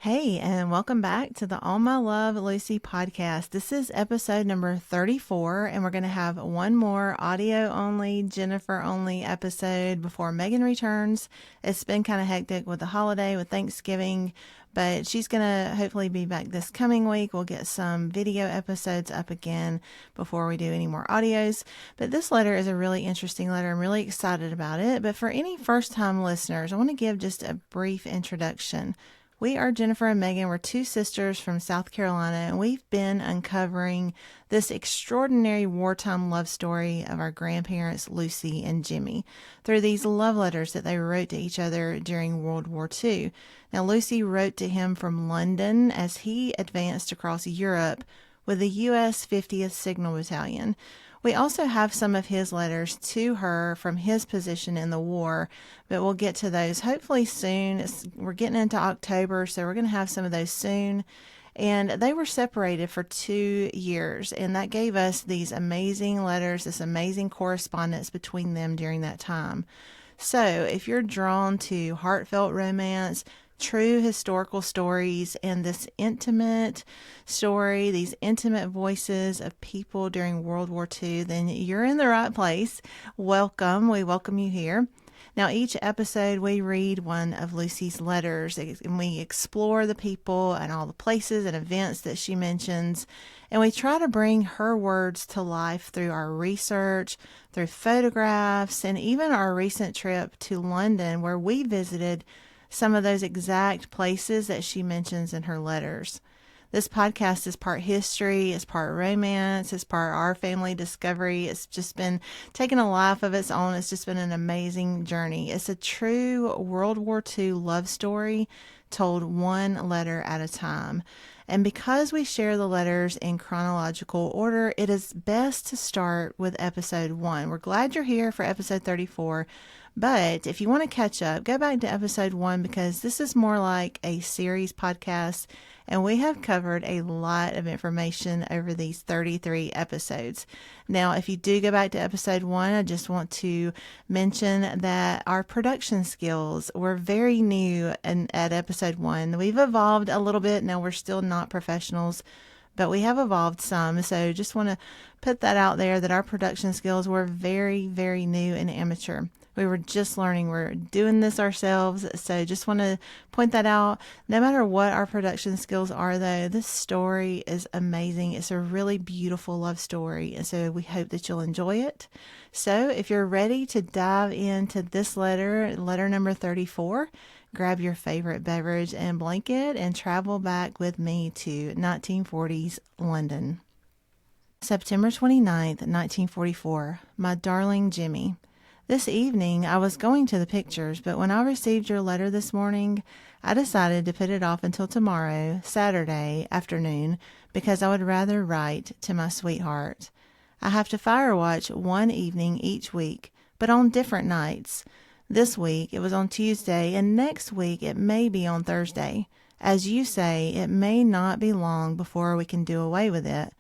Hey, and welcome back to the All My Love Lucy podcast. This is episode number 34, and we're going to have one more audio only, Jennifer only episode before Megan returns. It's been kind of hectic with the holiday, with Thanksgiving, but she's going to hopefully be back this coming week. We'll get some video episodes up again before we do any more audios. But this letter is a really interesting letter. I'm really excited about it. But for any first time listeners, I want to give just a brief introduction. We are Jennifer and Megan. We're two sisters from South Carolina, and we've been uncovering this extraordinary wartime love story of our grandparents, Lucy and Jimmie, through these love letters that they wrote to each other during World War II. Now, Lucy wrote to him from London as he advanced across Europe with the U.S. 50th Signal Battalion. We also have some of his letters to her from his position in the war, but we'll get to those hopefully soon. We're getting into October, so we're going to have some of those soon. And they were separated for 2 years, and that gave us these amazing letters, this amazing correspondence between them during that time. So if you're drawn to heartfelt romance, true historical stories, and this intimate story, these intimate voices of people during World War II, then you're in the right place. Welcome. We welcome you here. Now, each episode we read one of Lucy's letters, and we explore the people and all the places and events that she mentions, and we try to bring her words to life through our research, through photographs, and even our recent trip to London, where we visited some of those exact places that she mentions in her letters. This podcast is part history, it's part romance, it's part our family discovery. It's just been taking a life of its own. It's just been an amazing journey. It's a true World War II love story told one letter at a time. And because we share the letters in chronological order, it is best to start with episode 1. We're glad you're here for episode 34. But if you want to catch up, go back to episode 1 because this is more like a series podcast, and we have covered a lot of information over these 33 episodes. Now, if you do go back to episode 1, I just want to mention that our production skills were very new at episode 1. We've evolved a little bit. Now, we're still not professionals, but we have evolved some. So just want to put that out there that our production skills were very, very new and amateur. We were just learning. We're doing this ourselves. So just want to point that out. No matter what our production skills are, though, this story is amazing. It's a really beautiful love story. And so we hope that you'll enjoy it. So if you're ready to dive into this letter number 34, grab your favorite beverage and blanket and travel back with me to 1940s London. September 29th, 1944. My darling Jimmie. This evening, I was going to the pictures, but when I received your letter this morning, I decided to put it off until tomorrow, Saturday afternoon, because I would rather write to my sweetheart. I have to fire watch one evening each week, but on different nights. This week, it was on Tuesday, and next week, it may be on Thursday. As you say, it may not be long before we can do away with it.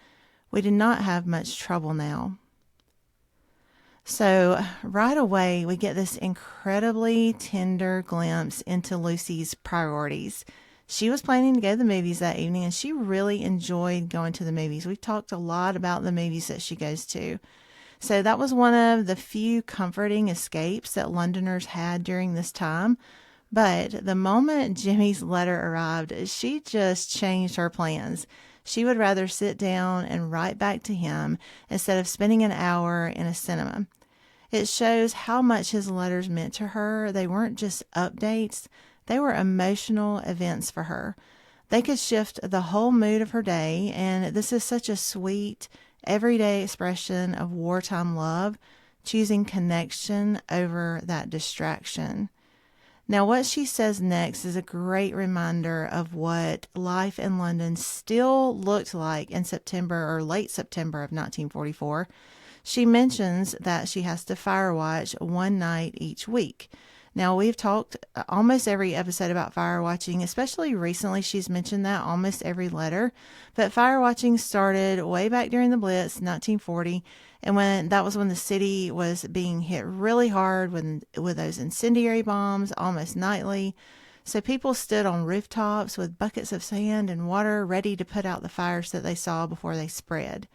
We do not have much trouble now. So right away, we get this incredibly tender glimpse into Lucy's priorities. She was planning to go to the movies that evening, and she really enjoyed going to the movies. We've talked a lot about the movies that she goes to. So that was one of the few comforting escapes that Londoners had during this time. But the moment Jimmie's letter arrived, she just changed her plans. She would rather sit down and write back to him instead of spending an hour in a cinema. It shows how much his letters meant to her. They weren't just updates. They were emotional events for her. They could shift the whole mood of her day, and this is such a sweet, everyday expression of wartime love, choosing connection over that distraction. Now, what she says next is a great reminder of what life in London still looked like in September or late September of 1944. She mentions that she has to fire watch one night each week. Now, we've talked almost every episode about fire watching, especially recently. She's mentioned that almost every letter. But fire watching started way back during the Blitz, 1940, and that was when the city was being hit really hard with those incendiary bombs almost nightly. So people stood on rooftops with buckets of sand and water ready to put out the fires that they saw before they spread.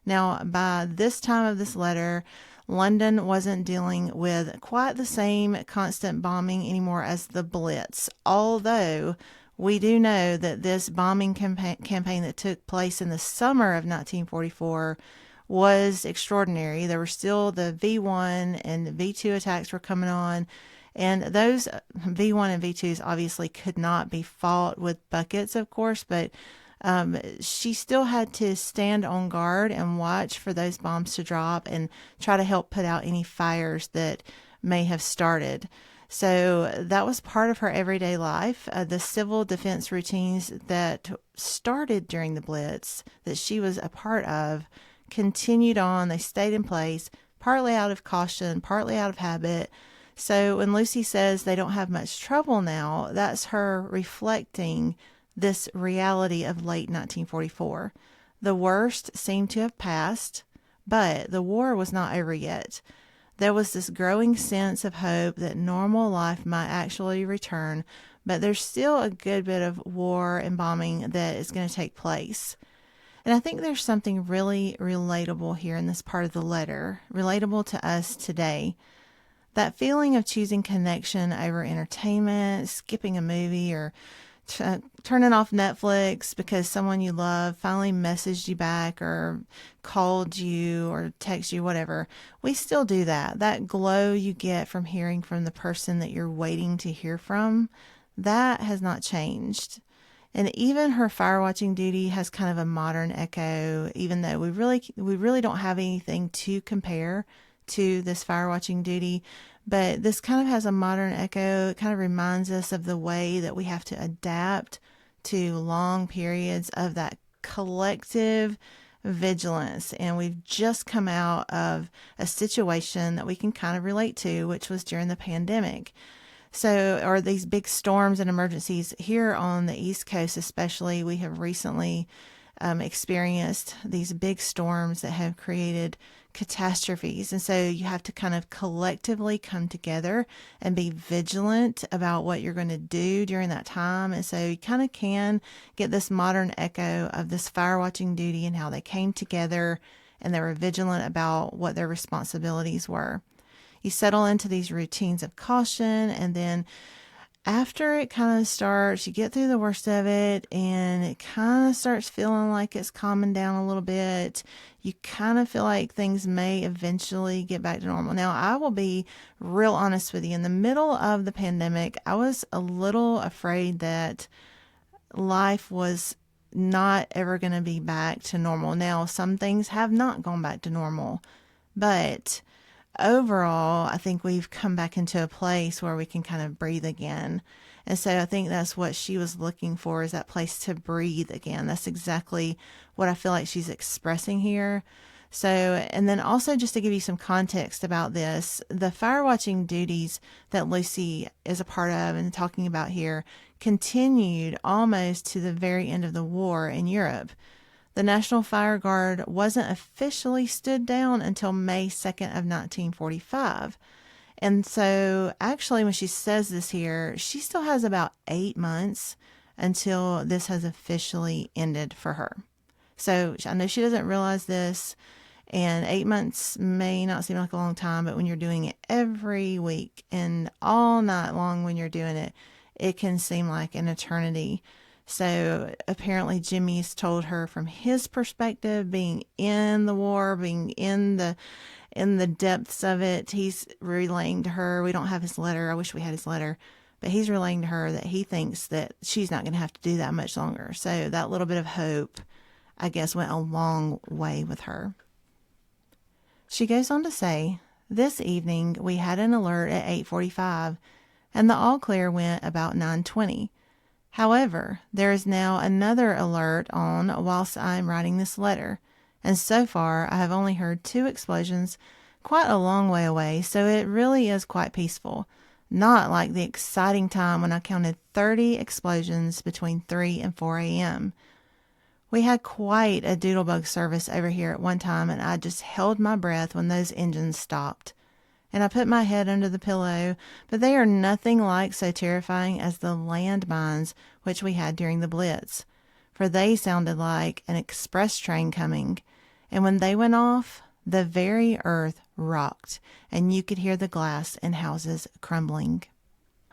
Now, by this time of this letter, London wasn't dealing with quite the same constant bombing anymore as the Blitz, although we do know that this bombing campaign that took place in the summer of 1944 was extraordinary. There were still the V1 and V2 attacks were coming on, and those V1 and V2s obviously could not be fought with buckets, of course, but she still had to stand on guard and watch for those bombs to drop and try to help put out any fires that may have started. So that was part of her everyday life. The civil defense routines that started during the Blitz that she was a part of continued on. They stayed in place, partly out of caution, partly out of habit. So when Lucy says they don't have much trouble now, that's her reflecting this reality of late 1944. The worst seemed to have passed, but the war was not over yet. There was this growing sense of hope that normal life might actually return, but there's still a good bit of war and bombing that is going to take place. And I think there's something really relatable here in this part of the letter, relatable to us today. That feeling of choosing connection over entertainment, skipping a movie, or turning off Netflix because someone you love finally messaged you back or called you or texted you, whatever. We still do that. That glow you get from hearing from the person that you're waiting to hear from, that has not changed. And even her fire watching duty has kind of a modern echo, even though we really don't have anything to compare to this fire watching duty. But this kind of has a modern echo. It kind of reminds us of the way that we have to adapt to long periods of that collective vigilance. And we've just come out of a situation that we can kind of relate to, which was during the pandemic. So, or these big storms and emergencies here on the East Coast, especially, we have recently experienced these big storms that have created catastrophes. And so you have to kind of collectively come together and be vigilant about what you're going to do during that time. And so you kind of can get this modern echo of this fire watching duty and how they came together and they were vigilant about what their responsibilities were. You settle into these routines of caution, and then after it kind of starts, you get through the worst of it and it kind of starts feeling like it's calming down a little bit. You kind of feel like things may eventually get back to normal. Now, I will be real honest with you. In the middle of the pandemic, I was a little afraid that life was not ever going to be back to normal. Now, some things have not gone back to normal, but overall, I think we've come back into a place where we can kind of breathe again. And so I think that's what she was looking for, is that place to breathe again. That's exactly what I feel like she's expressing here. So, and then also just to give you some context about this, the fire watching duties that Lucy is a part of and talking about here continued almost to the very end of the war in Europe. The National Fire Guard wasn't officially stood down until May 2nd of 1945. And so actually when she says this here, she still has about 8 months until this has officially ended for her. So I know she doesn't realize this, and 8 months may not seem like a long time, but when you're doing it every week and all night long when you're doing it, it can seem like an eternity. So apparently Jimmie's told her from his perspective, being in the war, being in the depths of it, he's relaying to her, we don't have his letter, I wish we had his letter, but he's relaying to her that he thinks that she's not going to have to do that much longer. So that little bit of hope, I guess, went a long way with her. She goes on to say, this evening we had an alert at 8:45 and the all clear went about 9:20. However, there is now another alert on whilst I'm writing this letter, and so far I have only heard 2 explosions quite a long way away, so it really is quite peaceful. Not like the exciting time when I counted 30 explosions between 3 and 4 a.m. We had quite a doodlebug service over here at one time, and I just held my breath when those engines stopped. and I put my head under the pillow, but they are nothing like so terrifying as the landmines which we had during the Blitz, for they sounded like an express train coming, and when they went off, the very earth rocked, and you could hear the glass in houses crumbling.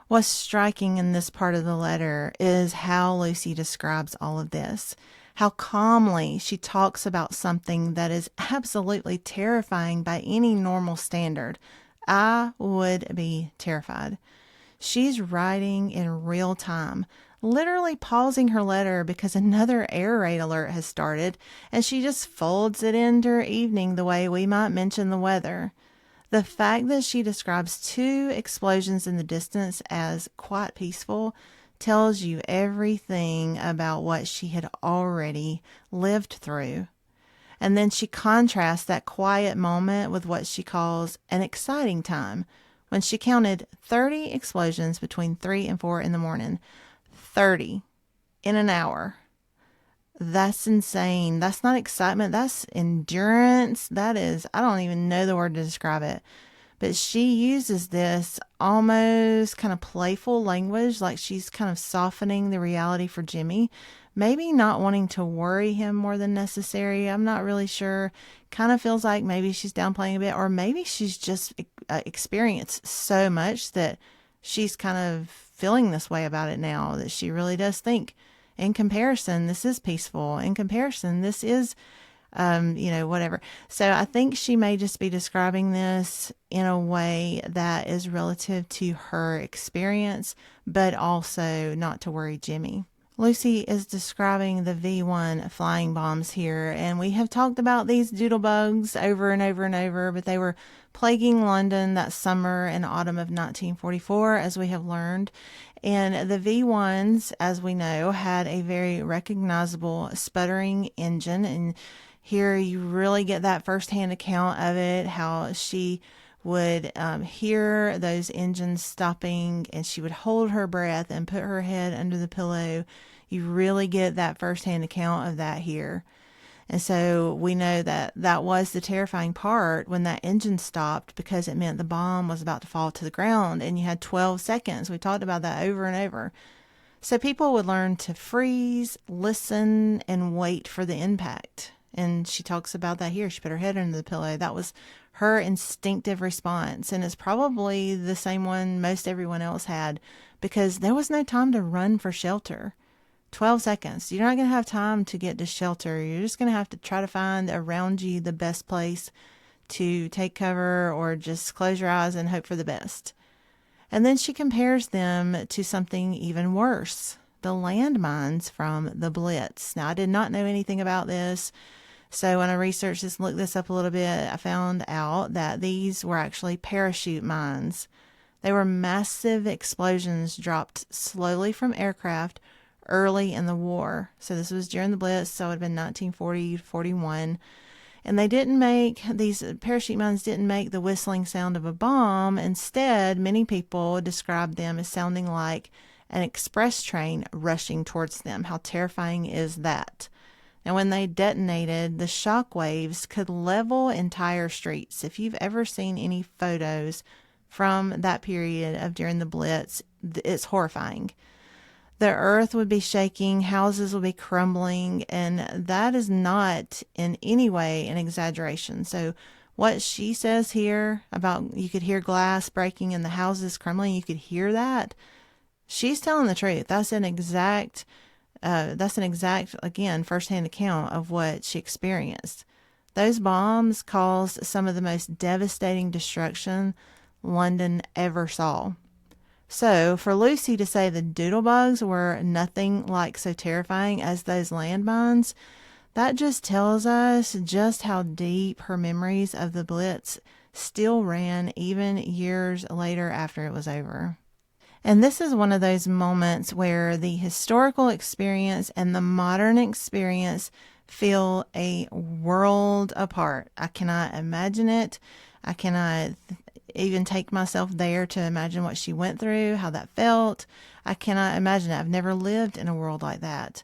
What's striking in this part of the letter is how Lucy describes all of this, how calmly she talks about something that is absolutely terrifying by any normal standard. I would be terrified. She's writing in real time, literally pausing her letter because another air raid alert has started, and she just folds it into her evening the way we might mention the weather. The fact that she describes 2 explosions in the distance as quite peaceful tells you everything about what she had already lived through. And then she contrasts that quiet moment with what she calls an exciting time, when she counted 30 explosions between 3 and 4 in the morning. 30 in an hour. That's insane. That's not excitement. That's endurance. That is, I don't even know the word to describe it. But she uses this almost kind of playful language, like she's kind of softening the reality for Jimmie. Maybe not wanting to worry him more than necessary. I'm not really sure. Kind of feels like maybe she's downplaying a bit, or maybe she's just experienced so much that she's kind of feeling this way about it now, that she really does think, in comparison, this is peaceful. In comparison, this is, whatever. So I think she may just be describing this in a way that is relative to her experience, but also not to worry Jimmie. Lucy is describing the V1 flying bombs here, and we have talked about these doodlebugs over and over and over, but they were plaguing London that summer and autumn of 1944, as we have learned. And the V1s, as we know, had a very recognizable sputtering engine, and here you really get that firsthand account of it, how she would hear those engines stopping, and she would hold her breath and put her head under the pillow. You really get that firsthand account of that here. And so we know that that was the terrifying part when that engine stopped, because it meant the bomb was about to fall to the ground, and you had 12 seconds. We talked about that over and over. So people would learn to freeze, listen, and wait for the impact. And she talks about that here. She put her head under the pillow. That was her instinctive response. And it's probably the same one most everyone else had, because there was no time to run for shelter. 12 seconds. You're not going to have time to get to shelter. You're just going to have to try to find around you the best place to take cover, or just close your eyes and hope for the best. And then she compares them to something even worse, the landmines from the Blitz. Now, I did not know anything about this. So when I researched this and looked this up a little bit, I found out that these were actually parachute mines. They were massive explosions dropped slowly from aircraft early in the war. So this was during the Blitz, so it would have been 1940 to 41. And these parachute mines didn't make the whistling sound of a bomb. Instead, many people described them as sounding like an express train rushing towards them. How terrifying is that? And when they detonated, the shock waves could level entire streets. If you've ever seen any photos from that period of during the Blitz, it's horrifying. The earth would be shaking, houses would be crumbling, and that is not in any way an exaggeration. So what she says here about you could hear glass breaking and the houses crumbling, you could hear that. She's telling the truth. That's an exact, again, firsthand account of what she experienced. Those bombs caused some of the most devastating destruction London ever saw. So for Lucy to say the doodlebugs were nothing like so terrifying as those landmines, that just tells us just how deep her memories of the Blitz still ran even years later after it was over. And this is one of those moments where the historical experience and the modern experience feel a world apart. I cannot imagine it. I cannot even take myself there to imagine what she went through, how that felt. I cannot imagine it. I've never lived in a world like that.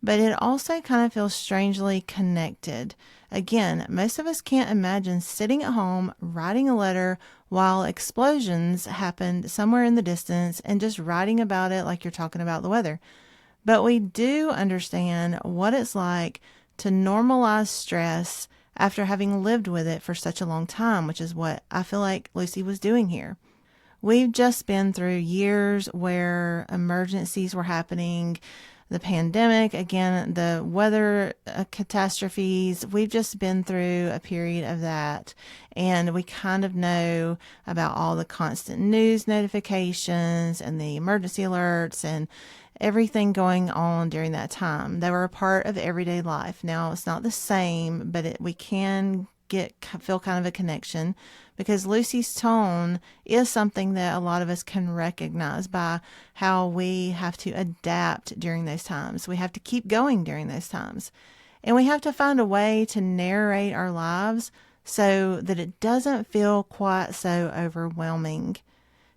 but it also kind of feels strangely connected. Again, most of us can't imagine sitting at home writing a letter while explosions happened somewhere in the distance and just writing about it like you're talking about the weather. But we do understand what it's like to normalize stress after having lived with it for such a long time, which is what I feel like Lucy was doing here. We've just been through years where emergencies were happening, the pandemic, again, the weather catastrophes. We've just been through a period of that. And we kind of know about all the constant news notifications and the emergency alerts and everything going on during that time. They were a part of everyday life. Now, it's not the same, but we can feel kind of a connection because Lucy's tone is something that a lot of us can recognize by how we have to adapt during those times. We have to keep going during those times. And we have to find a way to narrate our lives so that it doesn't feel quite so overwhelming.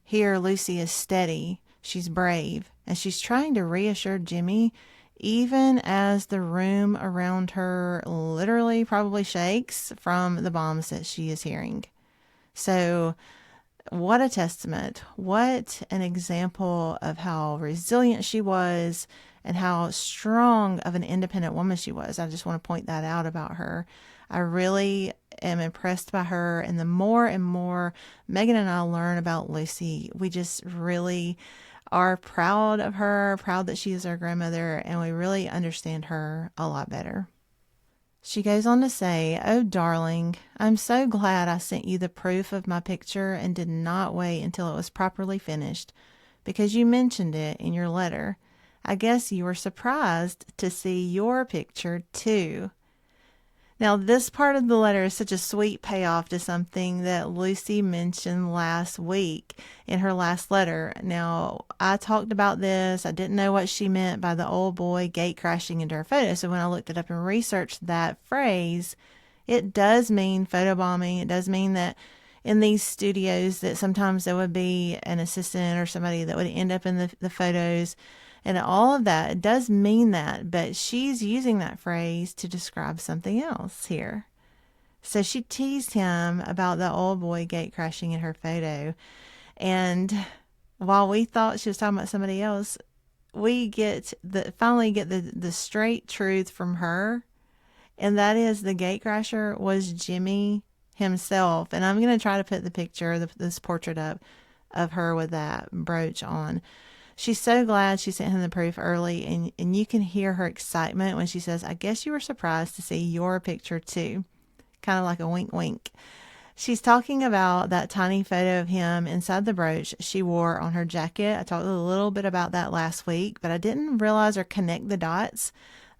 Here, Lucy is steady, she's brave, and she's trying to reassure Jimmie even as the room around her literally probably shakes from the bombs that she is hearing. So what a testament. What an example of how resilient she was and how strong of an independent woman she was. I just want to point that out about her. I really am impressed by her. And the more and more Megan and I learn about Lucy, we just really are proud of her, proud that she is our grandmother, and we really understand her a lot better. She goes on to say, "Oh, darling, I'm so glad I sent you the proof of my picture and did not wait until it was properly finished, because you mentioned it in your letter. I guess you were surprised to see your picture, too." Now, this part of the letter is such a sweet payoff to something that Lucy mentioned last week in her last letter. Now, I talked about this. I didn't know what she meant by the old boy gate crashing into her photo. So when I looked it up and researched that phrase, it does mean photobombing. It does mean that in these studios that sometimes there would be an assistant or somebody that would end up in the photos. And all of that, it does mean that, but she's using that phrase to describe something else here. So she teased him about the old boy gate crashing in her photo. And while we thought she was talking about somebody else, we finally get the straight truth from her. And that is the gate crasher was Jimmie himself. And I'm going to try to put the picture, this portrait up of her with that brooch on. She's so glad she sent him the proof early, and you can hear her excitement when she says, "I guess you were surprised to see your picture too." Kind of like a wink, wink. She's talking about that tiny photo of him inside the brooch she wore on her jacket. I talked a little bit about that last week, but I didn't realize or connect the dots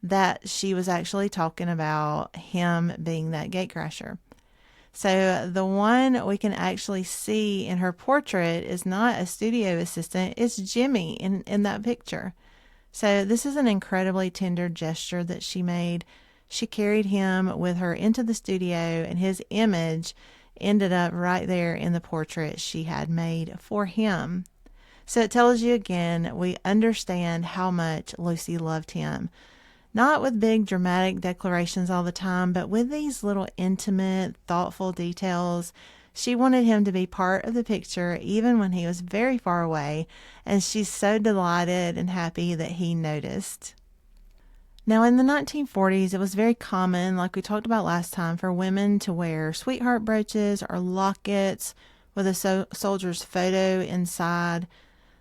that she was actually talking about him being that gate crasher. So the one we can actually see in her portrait is not a studio assistant, it's Jimmie in that picture. So this is an incredibly tender gesture that she made. She carried him with her into the studio, and his image ended up right there in the portrait she had made for him. So it tells you again, we understand how much Lucy loved him. Not with big dramatic declarations all the time, but with these little intimate, thoughtful details. She wanted him to be part of the picture even when he was very far away, and she's so delighted and happy that he noticed. Now, in the 1940s, it was very common, like we talked about last time, for women to wear sweetheart brooches or lockets with a soldier's photo inside.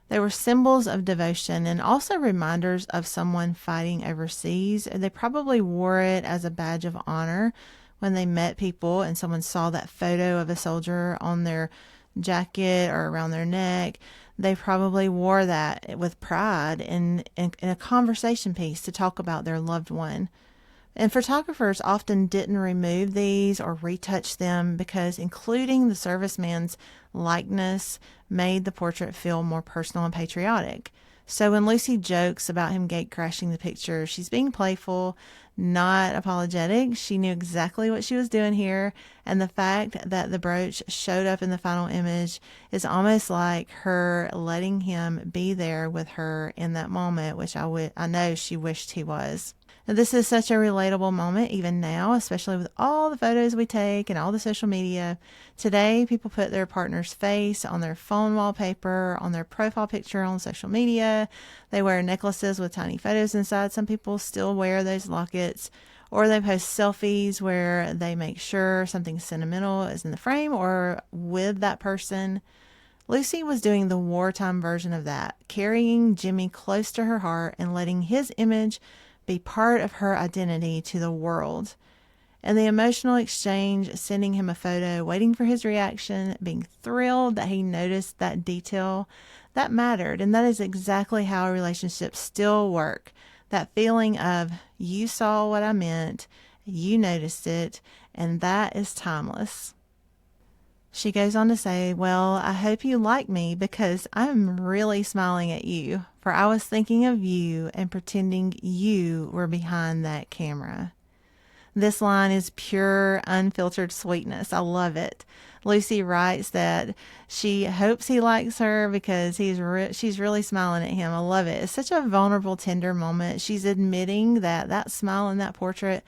They were symbols of devotion and also reminders of someone fighting overseas. They probably wore it as a badge of honor when they met people and someone saw that photo of a soldier on their jacket or around their neck. They probably wore that with pride in a conversation piece to talk about their loved one. And photographers often didn't remove these or retouch them because including the serviceman's likeness made the portrait feel more personal and patriotic. So when Lucy jokes about him gate crashing the picture, she's being playful, not apologetic. She knew exactly what she was doing here. And the fact that the brooch showed up in the final image is almost like her letting him be there with her in that moment, which I know she wished he was. Now, this is such a relatable moment even now, especially with all the photos we take and all the social media. Today, people put their partner's face on their phone wallpaper, on their profile picture on social media. They wear necklaces with tiny photos inside. Some people still wear those lockets, or they post selfies where they make sure something sentimental is in the frame or with that person. Lucy was doing the wartime version of that, carrying Jimmie close to her heart and letting his image be part of her identity to the world. And the emotional exchange, sending him a photo, waiting for his reaction, being thrilled that he noticed that detail, that mattered. And that is exactly how relationships still work. That feeling of, you saw what I meant, you noticed it, and that is timeless. She goes on to say, well, I hope you like me because I'm really smiling at you, for I was thinking of you and pretending you were behind that camera. This line is pure, unfiltered sweetness. I love it. Lucy writes that she hopes he likes her because she's really smiling at him. I love it. It's such a vulnerable, tender moment. She's admitting that smile in that portrait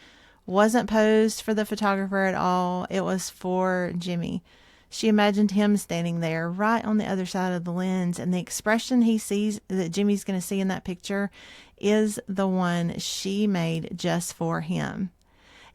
wasn't posed for the photographer at all. It was for Jimmie. She imagined him standing there right on the other side of the lens, and the expression he sees that Jimmie's going to see in that picture is the one she made just for him.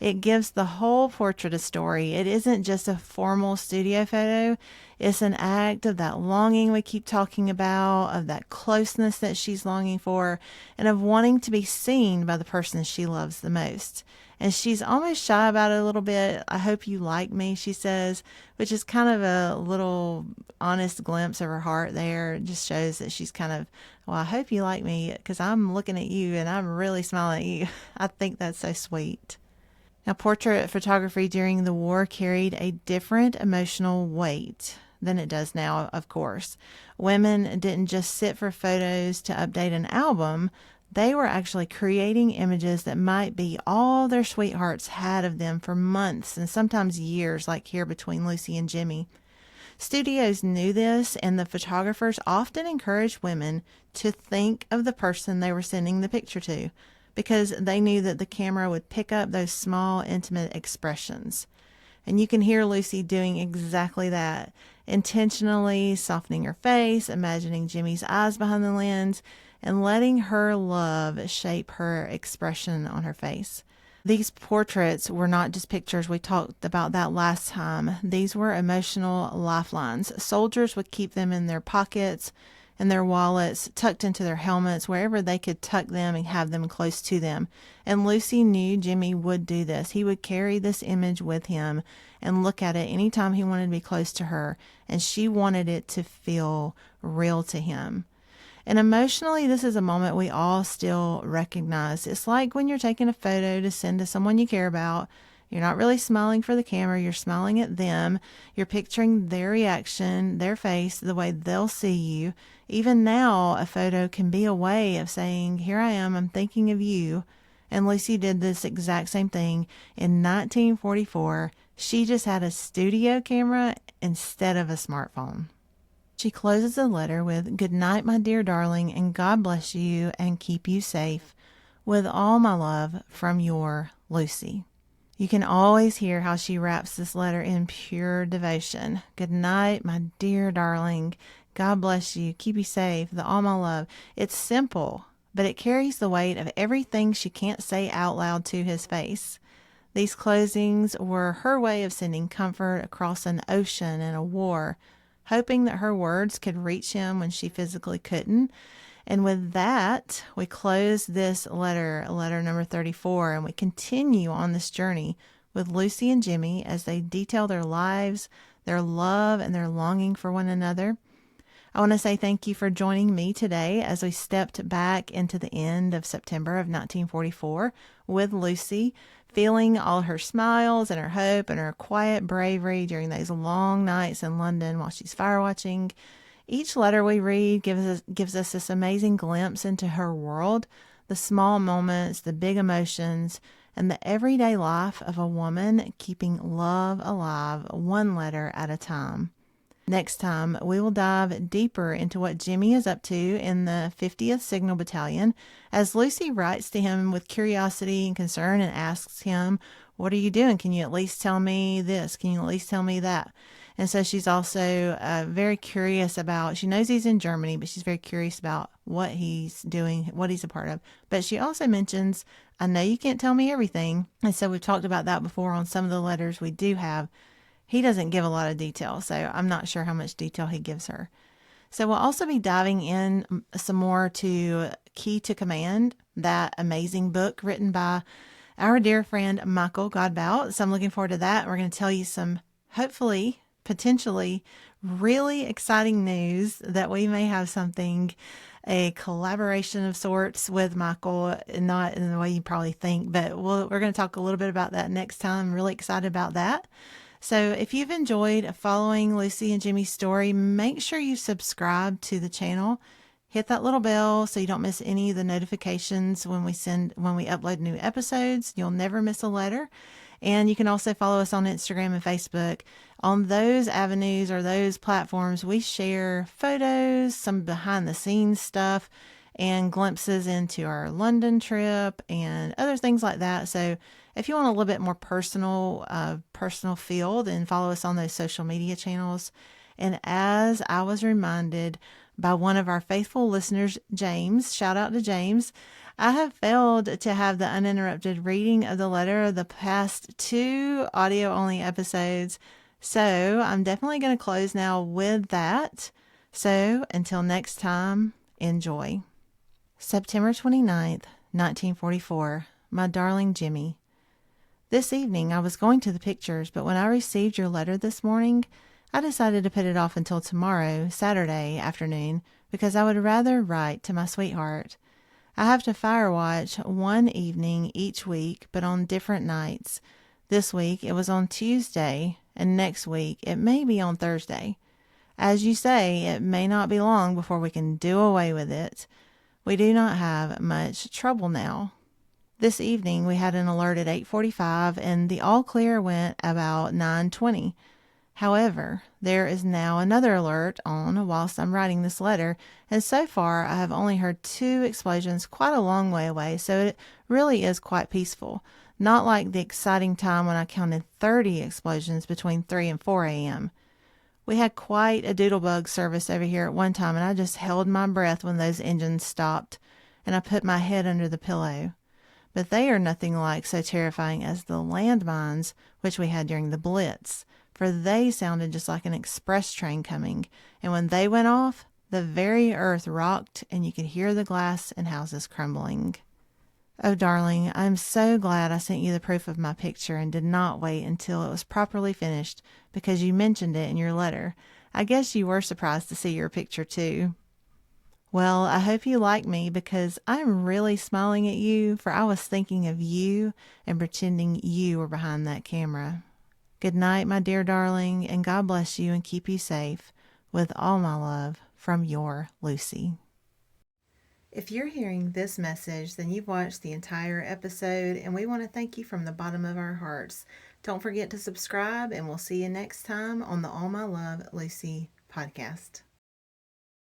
It gives the whole portrait a story. It isn't just a formal studio photo. It's an act of that longing we keep talking about, of that closeness that she's longing for, and of wanting to be seen by the person she loves the most. And she's almost shy about it a little bit. I hope you like me, she says, which is kind of a little honest glimpse of her heart there. It just shows that she's kind of, well, I hope you like me because I'm looking at you and I'm really smiling at you. I think that's so sweet. Now, portrait photography during the war carried a different emotional weight than it does now, of course. Women didn't just sit for photos to update an album. They were actually creating images that might be all their sweethearts had of them for months and sometimes years, like here between Lucy and Jimmie. Studios knew this, and the photographers often encouraged women to think of the person they were sending the picture to, because they knew that the camera would pick up those small, intimate expressions. And you can hear Lucy doing exactly that, intentionally softening her face, imagining Jimmie's eyes behind the lens, and letting her love shape her expression on her face. These portraits were not just pictures. We talked about that last time. These were emotional lifelines. Soldiers would keep them in their pockets and their wallets, tucked into their helmets, wherever they could tuck them and have them close to them. And Lucy knew Jimmie would do this. He would carry this image with him and look at it anytime he wanted to be close to her, and she wanted it to feel real to him. And emotionally, this is a moment we all still recognize. It's like when you're taking a photo to send to someone you care about. You're not really smiling for the camera. You're smiling at them. You're picturing their reaction, their face, the way they'll see you. Even now, a photo can be a way of saying, here I am, I'm thinking of you. And Lucy did this exact same thing in 1944. She just had a studio camera instead of a smartphone. She closes the letter with, "Good night, my dear darling, and God bless you and keep you safe. With all my love, from your Lucy." You can always hear how she wraps this letter in pure devotion. Good night, my dear darling. God bless you. Keep you safe. The all my love. It's simple, but it carries the weight of everything she can't say out loud to his face. These closings were her way of sending comfort across an ocean in a war, hoping that her words could reach him when she physically couldn't. And with that, we close this letter number 34, and we continue on this journey with Lucy and Jimmie as they detail their lives, their love, and their longing for one another. I want to say thank you for joining me today as we stepped back into the end of September of 1944 with Lucy, feeling all her smiles and her hope and her quiet bravery during those long nights in London while she's fire watching. Each letter we read gives us this amazing glimpse into her world, the small moments, the big emotions, and the everyday life of a woman keeping love alive one letter at a time. Next time, we will dive deeper into what Jimmie is up to in the 50th Signal Battalion as Lucy writes to him with curiosity and concern and asks him, "What are you doing? Can you at least tell me this? Can you at least tell me that?" And so she's also very curious about, she knows he's in Germany, but she's very curious about what he's doing, what he's a part of. But she also mentions, "I know you can't tell me everything." And so we've talked about that before on some of the letters we do have. He doesn't give a lot of detail, so I'm not sure how much detail he gives her. So we'll also be diving in some more to Key to Command, that amazing book written by our dear friend Michael Godbout. So I'm looking forward to that. We're going to tell you some, hopefully, potentially really exciting news that we may have something, a collaboration of sorts with Michael, not in the way you probably think, but we're going to talk a little bit about that next time. I'm really excited about that. So if you've enjoyed following Lucy and Jimmie's story, make sure you subscribe to the channel. Hit that little bell so you don't miss any of the notifications when we upload new episodes. You'll never miss a letter. And you can also follow us on Instagram and Facebook. On those avenues or those platforms, we share photos, some behind the scenes stuff, and glimpses into our London trip and other things like that. So if you want a little bit more personal feel, then follow us on those social media channels. And as I was reminded by one of our faithful listeners, James, shout out to James, I have failed to have the uninterrupted reading of the letter of the past 2 audio-only episodes. So I'm definitely going to close now with that. So until next time, enjoy. September 29th, 1944. My darling Jimmie. This evening I was going to the pictures, but when I received your letter this morning, I decided to put it off until tomorrow, Saturday afternoon, because I would rather write to my sweetheart. I have to fire watch one evening each week, but on different nights. This week it was on Tuesday, and next week it may be on Thursday. As you say, it may not be long before we can do away with it. We do not have much trouble now. This evening we had an alert at 8:45 and the all clear went about 9:20. However, there is now another alert on whilst I'm writing this letter, and so far I have only heard 2 explosions quite a long way away, so it really is quite peaceful. Not like the exciting time when I counted 30 explosions between 3 and 4 a.m. We had quite a doodlebug service over here at one time, and I just held my breath when those engines stopped, and I put my head under the pillow. But they are nothing like so terrifying as the landmines which we had during the Blitz, for they sounded just like an express train coming, and when they went off, the very earth rocked and you could hear the glass and houses crumbling. Oh, darling, I'm so glad I sent you the proof of my picture and did not wait until it was properly finished because you mentioned it in your letter. I guess you were surprised to see your picture too. Well, I hope you like me because I'm really smiling at you, for I was thinking of you and pretending you were behind that camera. Good night, my dear darling, and God bless you and keep you safe. With all my love, from your Lucy. If you're hearing this message, then you've watched the entire episode, and we want to thank you from the bottom of our hearts. Don't forget to subscribe, and we'll see you next time on the All My Love Lucy podcast.